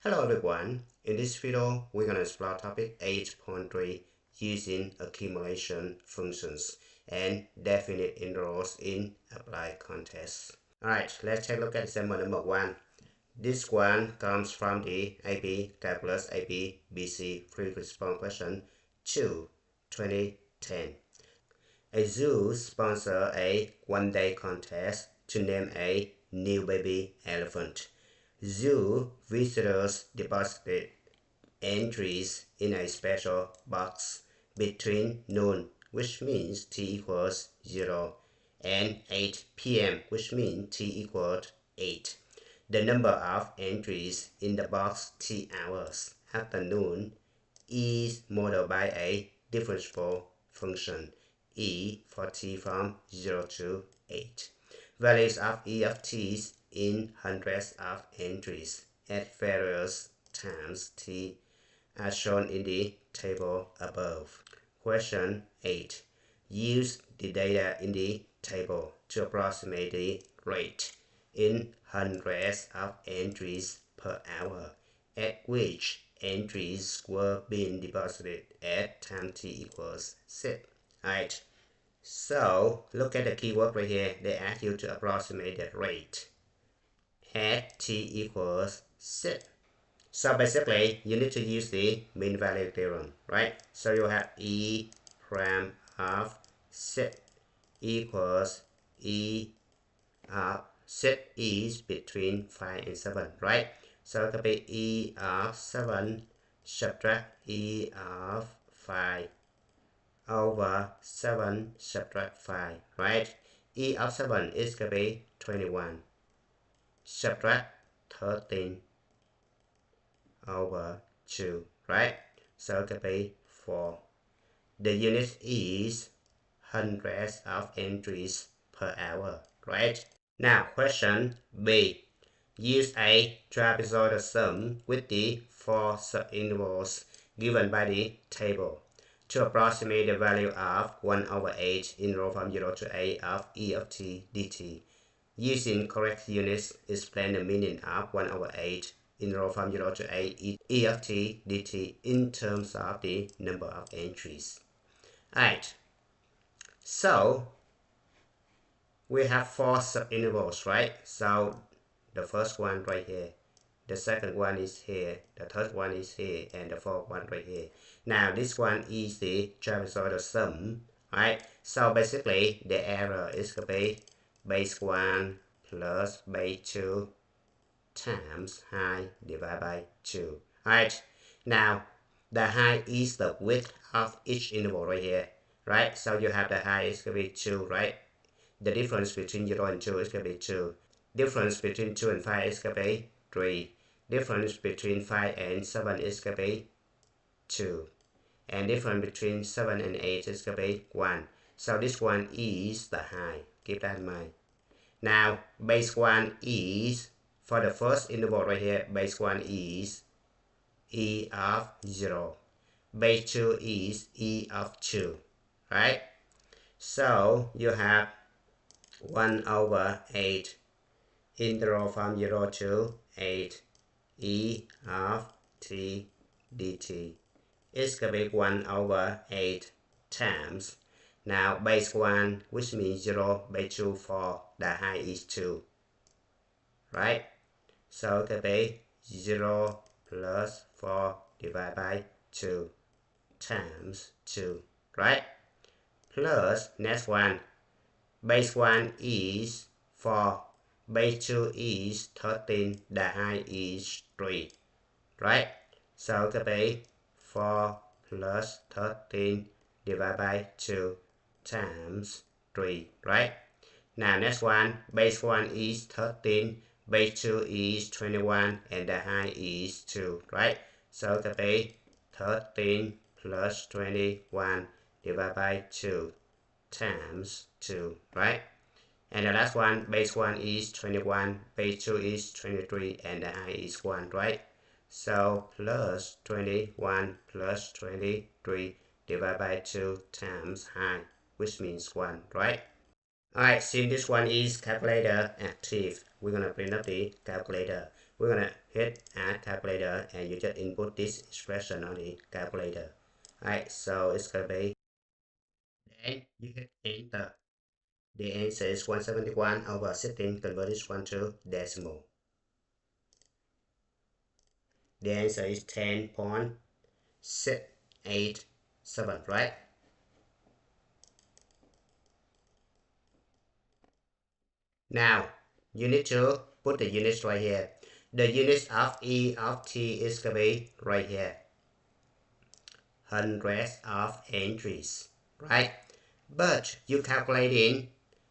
Hello everyone, in this video we're going to explore topic 8.3 using accumulation functions and definite intervals in applied context. Alright, let's take a look at example number 1. This one comes from the AP Calculus AP BC pre-response question 2, 2010. A zoo sponsors a one-day contest to name a new baby elephant. Zoo visitors deposited entries in a special box between noon, which means t equals 0, and 8 p.m., which means t equals 8. The number of entries in the box t hours after noon is modeled by a differentiable function e for t from 0 to 8. Values of e of t's in hundreds of entries at various times t are shown in the table above. Question 8. Use the data in the table to approximate the rate in hundreds of entries per hour at which entries were being deposited at time t equals 6. Alright, so look at the keyword right here. They ask you to approximate that rate at t equals 6. So basically, you need to use the mean value theorem, right? So you have e prime of 6 equals e of 6 is between 5 and 7, right? So it could be e of 7 subtract e of 5 over 7 subtract 5, right? E of 7 is going to be 21 subtract 13 over 2, right? So it could be 4. The unit is hundreds of entries per hour, right? Now question B. Use a trapezoidal sum with the 4 subintervals given by the table to approximate the value of 1 over 8 interval from 0 to 8 of e of t dt. Using correct units, explain the meaning of 1 over 8 interval from 0 to 8 e of t dt in terms of the number of entries. Alright, so we have 4 subintervals, right? So the first one right here, the second one is here, the third one is here, and the fourth one right here. Now this one is the trapezoidal sum, right? So basically the error is going to be base 1 plus base 2 times height divided by 2. Alright, now the height is the width of each interval right here, right? So you have the height is going to be 2, right? The difference between 0 and 2 is going to be 2. Difference between 2 and 5 is going to be 3. Difference between 5 and 7 is going to be 2. And difference between 7 and 8 is going to be 1. So this one is the height. Keep that in mind. Now, base 1 is, for the first interval right here, base 1 is e of 0. Base 2 is e of 2, right? So, you have 1 over 8 interval from 0 to 8 e of t dt. It's going to be 1 over 8 times. Now base 1, which means 0, base 2, 4, the height is 2, right? So it could be 0 plus 4 divided by 2 times 2, right? Plus next one, base 1 is 4, base 2 is 13, the height is 3, right? So it could be 4 plus 13 divided by 2 times 3, right? Now next one, base 1 is 13, base 2 is 21, and the height is 2, right? So it could be 13 plus 21 divided by 2 times 2, right? And the last one, base 1 is 21, base 2 is 23, and the height is 1, right? So plus 21 plus 23 divided by 2 times height, which means 1, right? Alright, since this one is calculator active, we're going to bring up the calculator. we're gonna hit add calculator, and you just input this expression on the calculator. Alright, so it's gonna be, then you hit enter. The answer is 171 over 16, convert this one to decimal. The answer is 10.687, right? Now, you need to put the units right here. The units of E of T is going to be right here. Hundreds of entries, right? But you calculating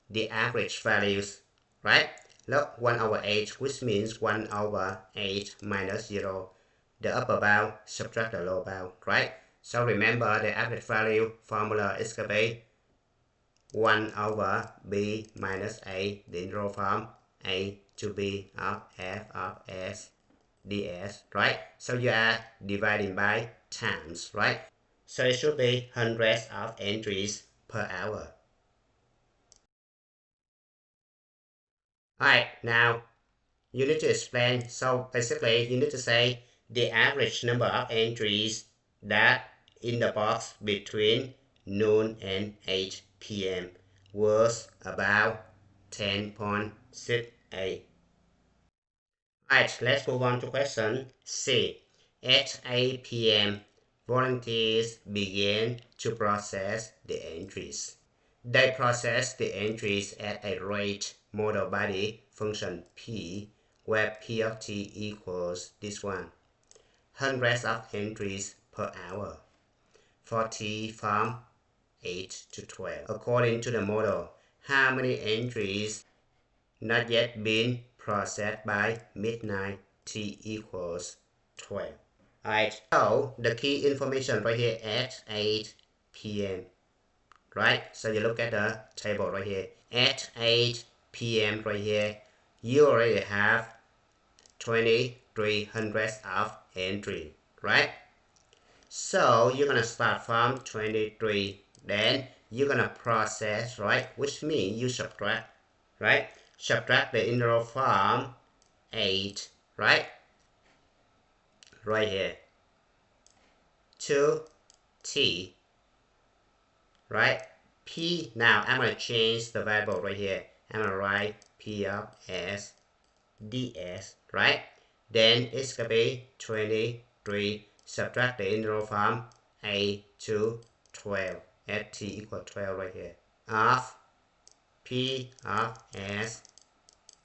the average values, right? Look, 1 over 8, which means 1 over 8 minus 0. The upper bound subtract the lower bound, right? So remember the average value formula is going to be 1 over b minus a, the integral from a to b of f of s ds, right? So you are dividing by times, right? So it should be hundreds of entries per hour. Alright, now you need to explain. So basically you need to say the average number of entries that in the box between noon and 8 p.m. was about 10.68. Alright, let's move on to question C. At 8 p.m., volunteers began to process the entries. They process the entries at a rate modeled by the function p, where p of t equals this one, hundreds of entries per hour, for t from 8 to 12. According to the model, how many entries not yet been processed by midnight t equals 12? Alright, so the key information right here at 8 p.m. Right, so you look at the table right here. At 8 p.m. right here, you already have 2300 of entry, right? So you're gonna start from 23, then you're gonna process, right? Which means you subtract, right? Subtract the integral from 8, right? Right here to t, right? P, now I'm going to change the variable right here. I'm going to write P of S ds, right? Then it's going to be 23, subtract the integral from a to 12, at t equal 12 right here, of P of S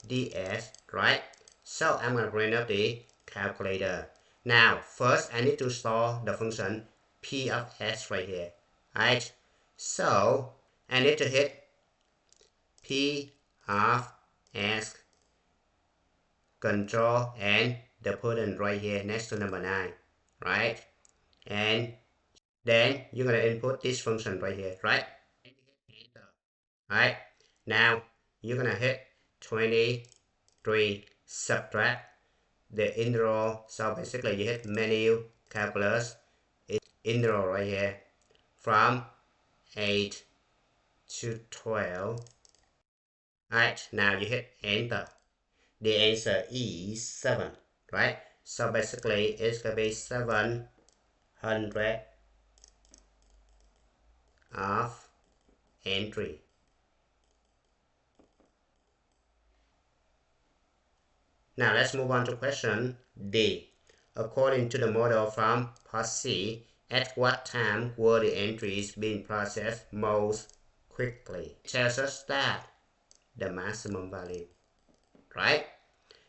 ds, right? So I'm going to bring up the calculator. Now, first I need to store the function P of S right here, right? So I need to hit P of S, control, and the button right here next to number 9, right? And then you're going to input this function right here, right? Right? Now you're going to hit 23, subtract the integral. So basically you hit menu, calculus, integral right here from 8 to 12. Alright, now you hit enter. The answer is 7, right? So basically it's gonna be 700 of entry. Now let's move on to question D. According to the model from part C, at what time were the entries being processed most quickly? It tells us that the maximum value, right?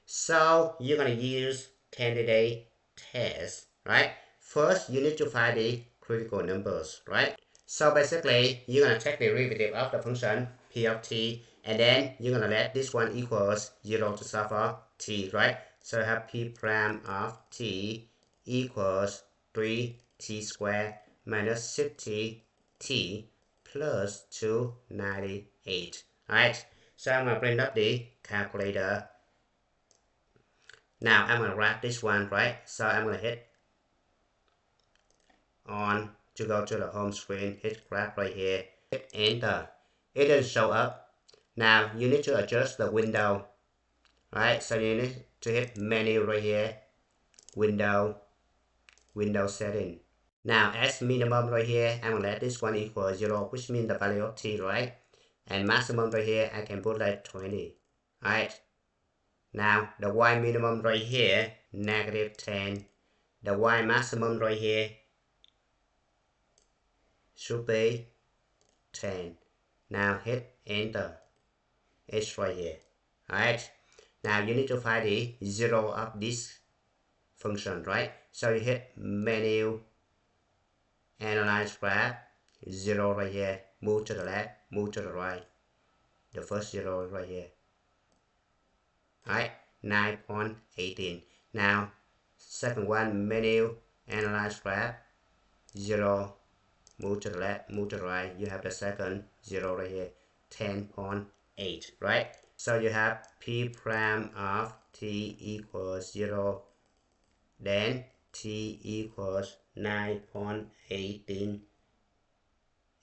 So you're going to use candidate test, right? First, you need to find the critical numbers, right? So basically, you're going to take the derivative of the function p of t, and then you're going to let this one equals 0 to solve for t, right? So I have p prime of t equals 3t squared minus 60t plus 298, right? So I'm going to bring up the calculator. Now I'm going to grab this one, right? So I'm going to hit on to go to the home screen, hit grab right here, hit enter. It doesn't show up. Now you need to adjust the window. right? So you need to hit menu right here, window setting. Now as minimum right here, I'm gonna let this one equal 0, which means the value of t, right? And maximum right here, I can put like 20, right? Now the y minimum right here, -10. The y maximum right here should be 10. Now hit enter. It's right here. Alright. Now you need to find the 0 of this function, right? So you hit menu, analyze graph, 0 right here, move to the left, move to the right. The first 0 right here. Alright, 9.18. Now, second one, menu, analyze graph, 0, move to the left, move to the right. You have the second 0 right here, 10.8, right? So you have p prime of t equals 0, then t equals 9.18,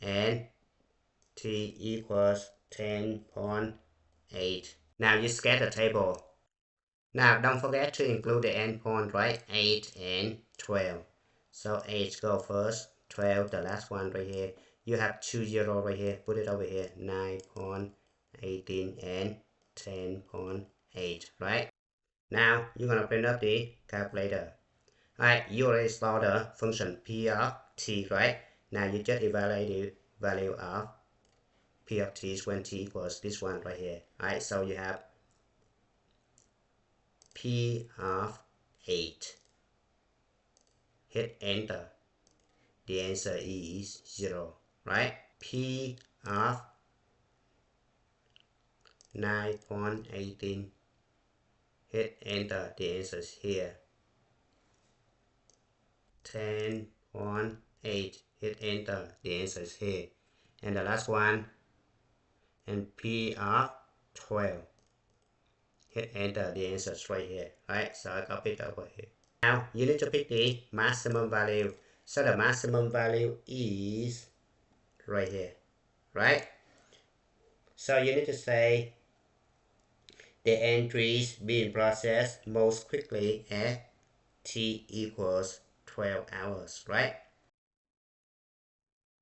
and t equals 10.8. Now you get the table. Now don't forget to include the endpoint, right? 8 and 12. So 8 go first, 12 the last one right here. You have 2 0 right here, put it over here, 9.18 and 10.8, right? Now you're gonna print up the calculator. Alright, you already saw the function p of t, right? Now you just evaluate the value of p of t when t equals this one right here. Alright, so you have p of 8. Hit enter. The answer is 0, right? P of 9.18. Hit enter. The answer is here. 10.8. Hit enter. The answer is here. And the last one, and P of 12. Hit enter. The answer is right here. Right? So I copy it over here. Now you need to pick the maximum value. So the maximum value is right here. Right? So you need to say the entries being processed most quickly at t equals 12 hours, right?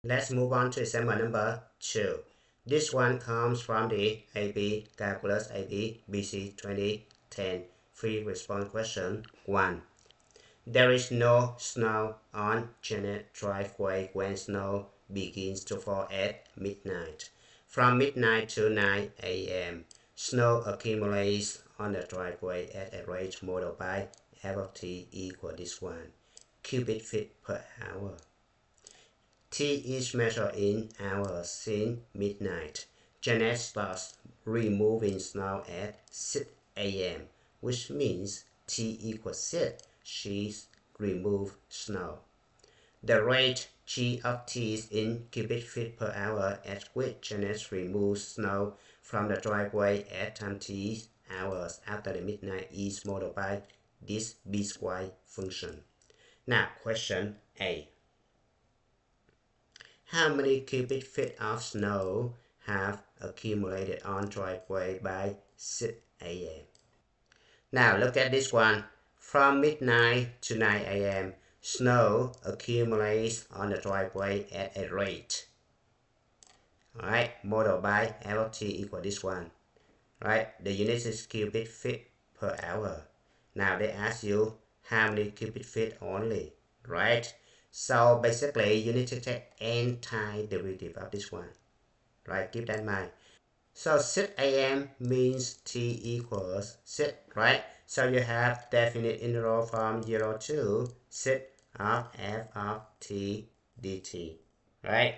Let's move on to example number 2. This one comes from the AP Calculus AP BC 2010 free response question 1. There is no snow on Janet driveway when snow begins to fall at midnight. From midnight to 9 a.m., snow accumulates on the driveway at a rate modeled by f of t equal this one, cubic feet per hour. T is measured in hours since midnight. Janet starts removing snow at 6 a.m., which means T equals 6. She's removed snow. The rate G of T is in cubic feet per hour at which Janet removes snow from the driveway at time t hours after the midnight is modeled by this piecewise function. Now, question A. How many cubic feet of snow have accumulated on driveway by 6 a.m.? Now look at this one. From midnight to 9 a.m., snow accumulates on the driveway at a rate. Alright, modeled by f of t equal this one. Right, the unit is cubic feet per hour. Now they ask you how many cubic feet only, right? So basically you need to take antiderivative of this one, right? Keep that in mind. So 6 a.m. means t equals 6, right? So you have definite interval from 0 to 6 of f of t dt, right?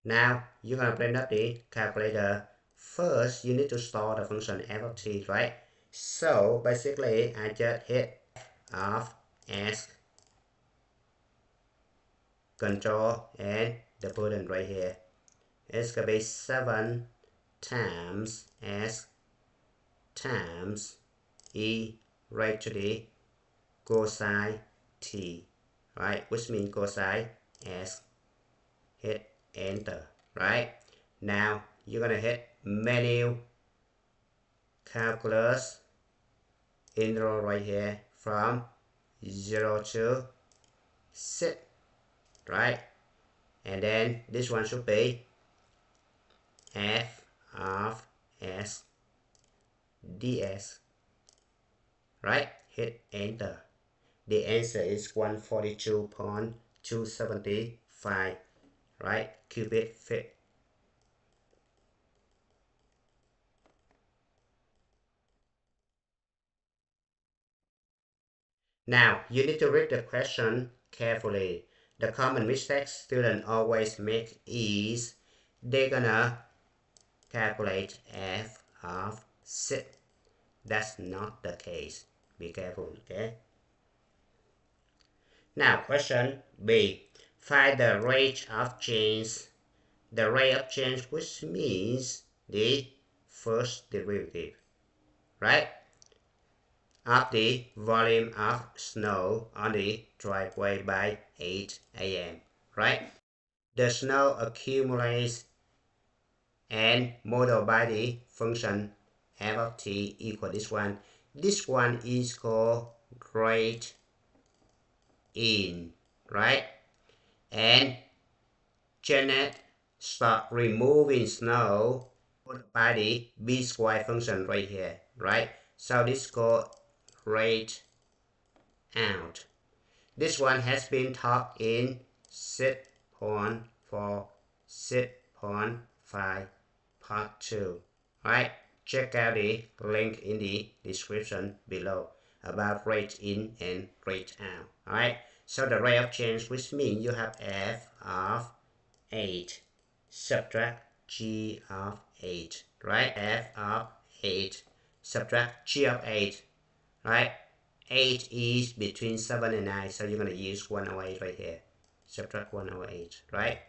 Now you're gonna print up the calculator. First, you need to store the function f of t, right? So basically, I just hit f of s control and the button right here. It's gonna be 7 times s times e raised to the cosine t, right? Which means cosine s. Hit enter, right? Now you're gonna hit menu, calculus interval right here from 0 to 6, right? And then this one should be f of s ds, right? Hit enter. The answer is 142.275, right? Cubic feet. Now, you need to read the question carefully. The common mistake students always make is they're gonna calculate f of 6. That's not the case. Be careful, okay? Now, question B. Find the rate of change. The rate of change, which means the first derivative, right? Of the volume of snow on the driveway by 8 a.m., right? The snow accumulates and modeled by the function f of t equal this one. This one is called rate in, right? And Janet start removing snow by the b square function right here, right? So this is called rate out. This one has been taught in 6.4, 6.5, part 2, right? Check out the link in the description below about rate in and rate out, alright? So the rate of change, which means you have f of 8 subtract g of 8, right? F of 8 subtract g of 8, right? 8 is between 7 and 9, so you're going to use 108 right here. Subtract 108, right?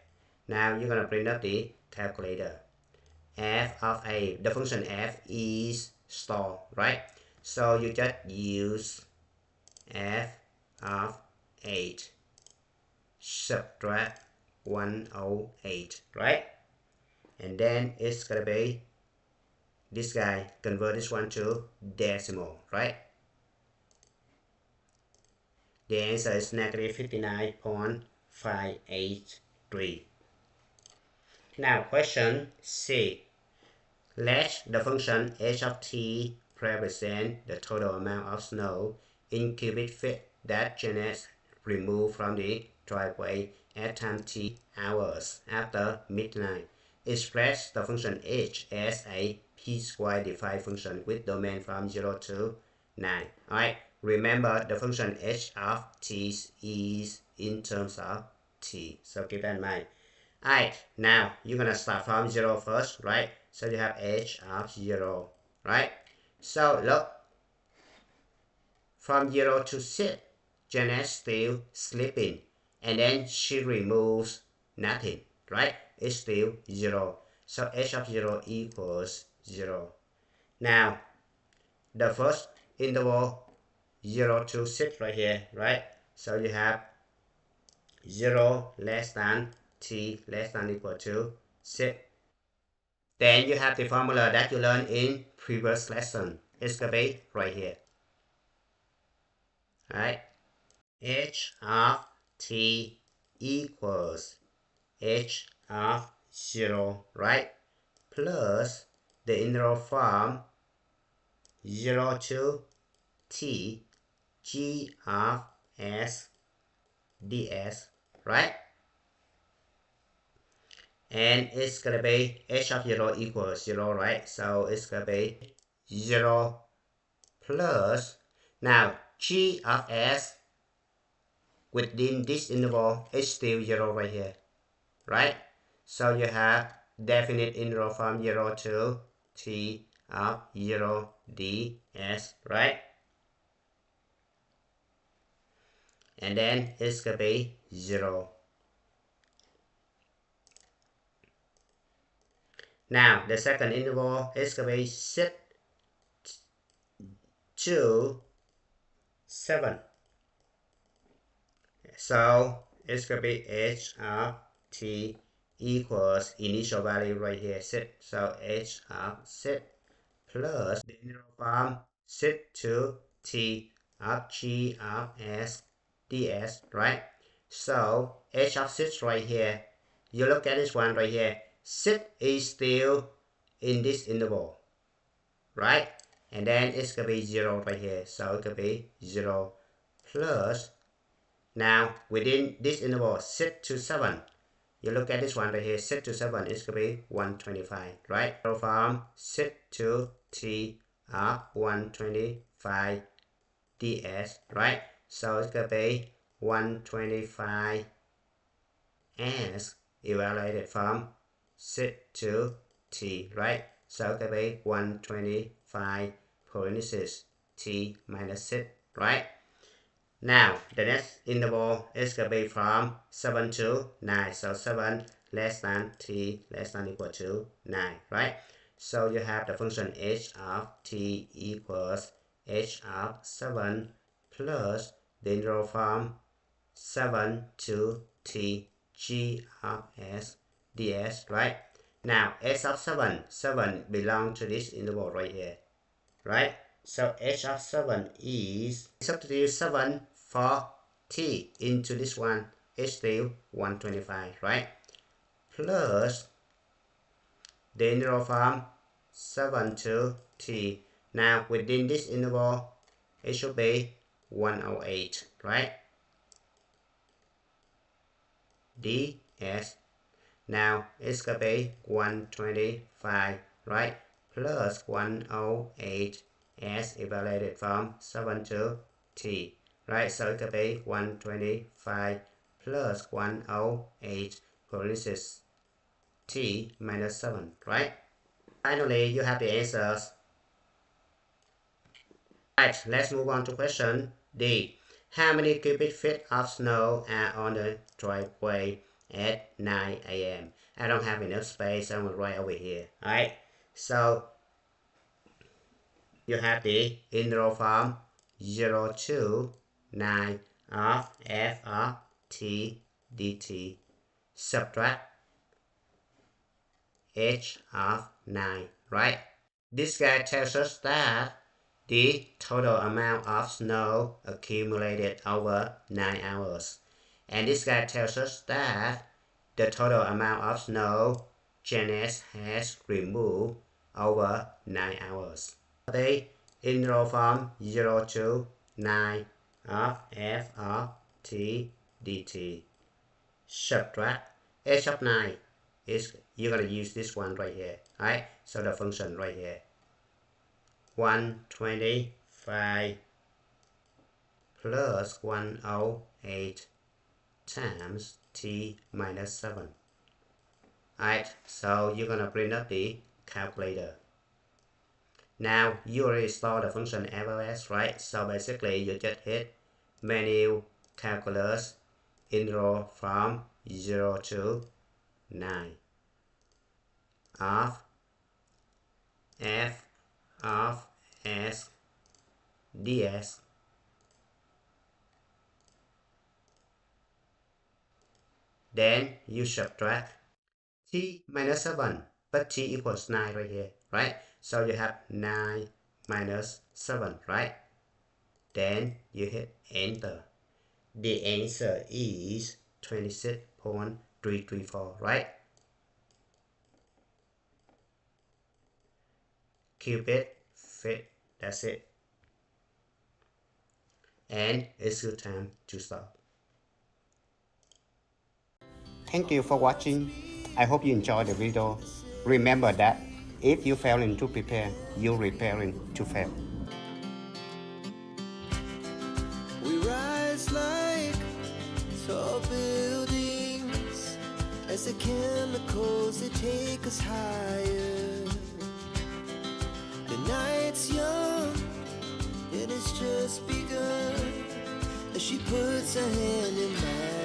Now you're going to bring up the calculator. F of a, the function f is store, right? So you just use f of 8 subtract 108, right? And then it's going to be this guy, convert this one to decimal, right? The answer is negative 59.583. Now question C. Let the function h of t represent the total amount of snow in cubic feet that Janet removed from the driveway at time t hours after midnight. Express the function h as a piecewise-defined function with domain from 0 to 9. Alright, remember the function h of t is in terms of t, so keep that in mind. Alright, now you're gonna start from 0 first, right? So you have h of 0, right? So look, from 0 to 6, Janet's still sleeping, and then she removes nothing, right? It's still 0. So h of 0 equals 0. Now, the first interval 0 to 6 right here, right? So you have 0 less than t less than equal to 6. Then you have the formula that you learned in previous lesson. It's gonna be right here. Right? H of t equals h of 0, right? Plus the interval from 0 to t g of s ds, right? And it's gonna be h of 0 equals 0, right? So it's gonna be 0 plus, now g of s within this interval is still 0 right here, right? So you have definite interval from 0 to t of 0 ds, right? And then it's gonna be 0. Now the second interval is gonna be 6 to 7. So it's gonna be h of t equals initial value right here 6. So h of 6 plus the integral from 6 to t of g of s ds, right? So h of 6 right here, you look at this one right here, 6 is still in this interval, right? And then it's going to be 0 right here, so it could be 0 plus, now within this interval 6 to 7, you look at this one right here, 6 to 7 is going to be 125, right? So from 6 to t of 125 ds, right? So it's going to be 125 as evaluated from 6 to t, right? So it's going to be 125 parentheses t minus 6, right? Now, the next interval is going to be from 7 to 9. So 7 less than t less than equal to 9, right? So you have the function h of t equals h of 7 plus the interval from 7 to t g of s ds, right? Now, h of 7 belongs to this interval right here, right? So h of 7 is, substitute 7 for t into this one, is still 125, right? Plus the interval from 7 to t. Now within this interval, it should be 108, right? ds. Now it's going to be 125, right? Plus 108 as evaluated from 7 to t, right? So it could be 125 plus 108 parentheses t minus 7, right? Finally, you have the answers. Right, let's move on to question D. How many cubic feet of snow are on the driveway at 9 a.m.? I don't have enough space, I'm going to write over here. Alright, so you have the integral from 0 to 9 of f of t dt. Subtract h of 9, right? This guy tells us that the total amount of snow accumulated over 9 hours. And this guy tells us that the total amount of snow Janice has removed over 9 hours. The integral from 0 to 9 of f of t dt. Subtract h of 9 is, you're going to use this one right here, right? So the function right here, 125 plus 108 times t minus 7. Alright, so you're going to bring up the calculator. Now, you already saw the function FOS, right? So basically, you just hit menu, calculus, integral from 0 to 9 of f of s ds then you subtract t minus 7, but t equals 9 right here, right? So you have 9 minus 7, right? Then you hit enter. The answer is 26.334, right? Cubic feet, that's it. And it's your time to stop. Thank you for watching. I hope you enjoyed the video. Remember that if you failing to prepare, you're preparing to fail. We rise like tall buildings as the chemicals they take us higher. The night's young and it's just begun as she puts her hand in mine.